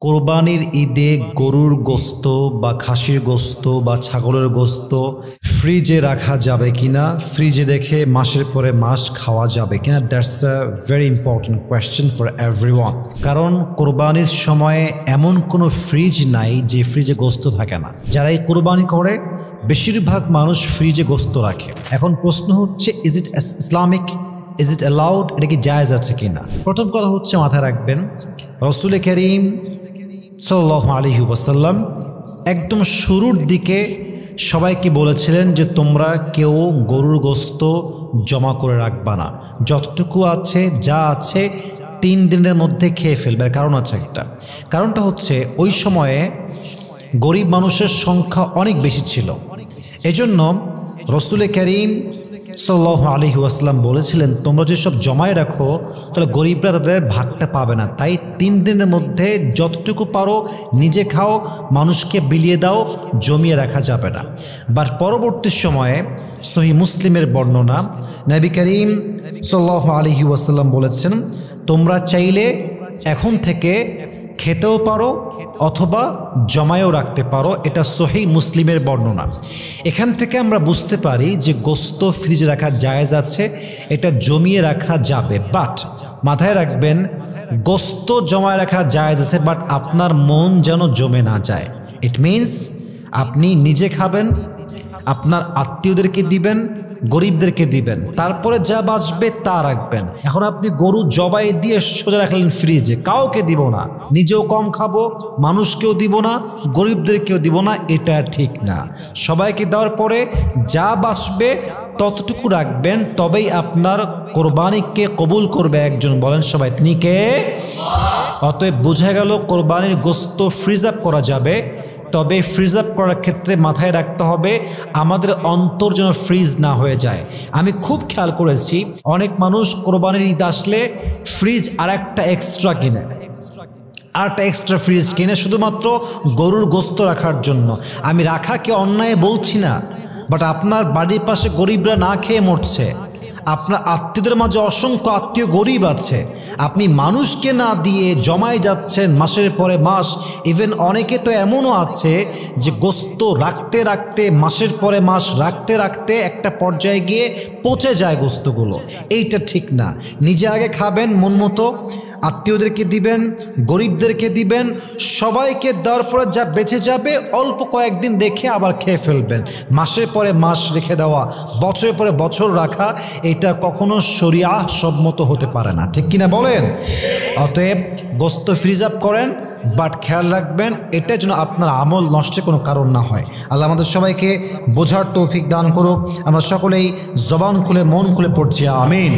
কোরবানির ঈদে গরুর গোস্ত বা খাসির গোস্ত বা ছাগলের গোস্ত ফ্রিজে রাখা যাবে কিনা, ফ্রিজে রেখে মাসের পরে মাস খাওয়া যাবে কিনা? That's a very important question for everyone. কারণ কোরবানির সময়ে এমন কোনো ফ্রিজ নাই যে ফ্রিজে গোস্ত থাকে না। যারা এই কোরবানি করে বেশিরভাগ মানুষ ফ্রিজে গোস্ত রাখে। এখন প্রশ্ন হচ্ছে, is it Islamic, is it allowed, এটা কি জায়েজ আছে কিনা? প্রথম কথা হচ্ছে, মাথায় রাখবেন, রাসূল করিম সাল্লাল্লাহু আলাইহি ওয়াসাল্লাম একদম শুরুর দিকে সবাইকে বলেছিলেন যে তোমরা কেউ গরুর গোস্ত জমা করে রাখবা না, যতটুকু আছে যা আছে 3 দিনের মধ্যে খেয়ে ফেলবে। কারণ আছে একটা, কারণটা হচ্ছে ওই সময়ে গরিব মানুষের সংখ্যা অনেক বেশি ছিল। এজন্য রাসূল করিম সাল্লাল্লাহু আলাইহি ওয়াসাল্লাম বলেছিলেন, তোমরা যদি সব জমায় রাখো তাহলে গরিবরা তাদের ভাগটা পাবে না। তাই 3 দিনের মধ্যে যতটুকু পারো নিজে খাও, মানুষকে বিলিয়ে দাও, জমিয়ে রাখা যাবে না। বাট পরবর্তী সময়ে সহিহ মুসলিমের বর্ণনা, নবী করিম সাল্লাল্লাহু আলাইহি ওয়াসাল্লাম বলেছেন, তোমরা চাইলে এখন থেকে খেতেও পারো অথবা জমায়েও রাখতে পারো। এটা সহিহ মুসলিমের বর্ণনা। এখান থেকে আমরা বুঝতে পারি যে গোস্ত ফ্রিজে রাখা জায়েজ আছে, এটা জমিয়ে রাখা যাবে। বাট মাথায় রাখবেন, গোস্ত জমায় রাখা জায়েজ আছে, বাট আপনার মন যেন জমে না যায়। ইট মিনস আপনি নিজে খাবেন, আপনার আত্মীয়দেরকে দিবেন, গরিবদেরকে দিবেন, তারপরে যা বাঁচবে তা রাখবেন। এখন আপনি গরু জবাই দিয়ে সোজা রাখলেন ফ্রিজে, কাউকে দিব না, নিজেও কম খাবো, মানুষকেও দিব না, গরিবদেরকেও দিব না, এটা ঠিক না। সবাইকে দেওয়ার পরে যা বাঁচবে ততটুকু রাখবেন, তবেই আপনার কোরবানিকে কবুল করবে একজন। বলেন সবাই, তিনি কে? অতএব বোঝা গেল কোরবানির গোস্ত ফ্রিজ আপ করা যাবে, তবে ফ্রিজ আপ করার ক্ষেত্রে মাথায় রাখতে হবে আমাদের অন্তর যেন ফ্রিজ না হয়ে যায়। আমি খুব খেয়াল করেছি, অনেক মানুষ কোরবানির ঈদ আসলে ফ্রিজ আর একটা এক্সট্রা কিনে, আরেকটা এক্সট্রা ফ্রিজ কিনে শুধুমাত্র গরুর গোস্ত রাখার জন্য। আমি রাখাকে অন্যায় বলছি না, বাট আপনার বাড়ির পাশে গরিবরা না খেয়ে মরছে, আপনার আত্মীয়দের মাঝে অসংখ্য আত্মীয় গরিব আছে, আপনি মানুষকে না দিয়ে জমায় যাচ্ছেন মাসের পরে মাস। ইভেন অনেকে তো এমনও আছে যে গোস্ত রাখতে রাখতে মাসের পরে মাস রাখতে রাখতে একটা পর্যায়ে গিয়ে পচে যায় গোস্তগুলো। এইটা ঠিক না। নিজে আগে খাবেন মন মতো, আত্মীয়দেরকে দিবেন, গরিবদেরকে দিবেন, সবাইকে দেওয়ার পরে যা বেঁচে যাবে অল্প কয়েকদিন রেখে আবার খেয়ে ফেলবেন। মাসের পরে মাস রেখে দেওয়া, বছরের পরে বছর রাখা, এটা কখনো শরিয়া সম্মত হতে পারে না। ঠিক কিনা বলেন? অতএব গোস্ত ফ্রিজ আপ করেন, বাট খেয়াল রাখবেন এটা যেন আপনার আমল নষ্টের কোনো কারণ না হয়। আল্লাহ আমাদের সবাইকে বোঝার তৌফিক দান করুক। আমরা সকলেই জবান খুলে মন খুলে পড়ছি আমিন।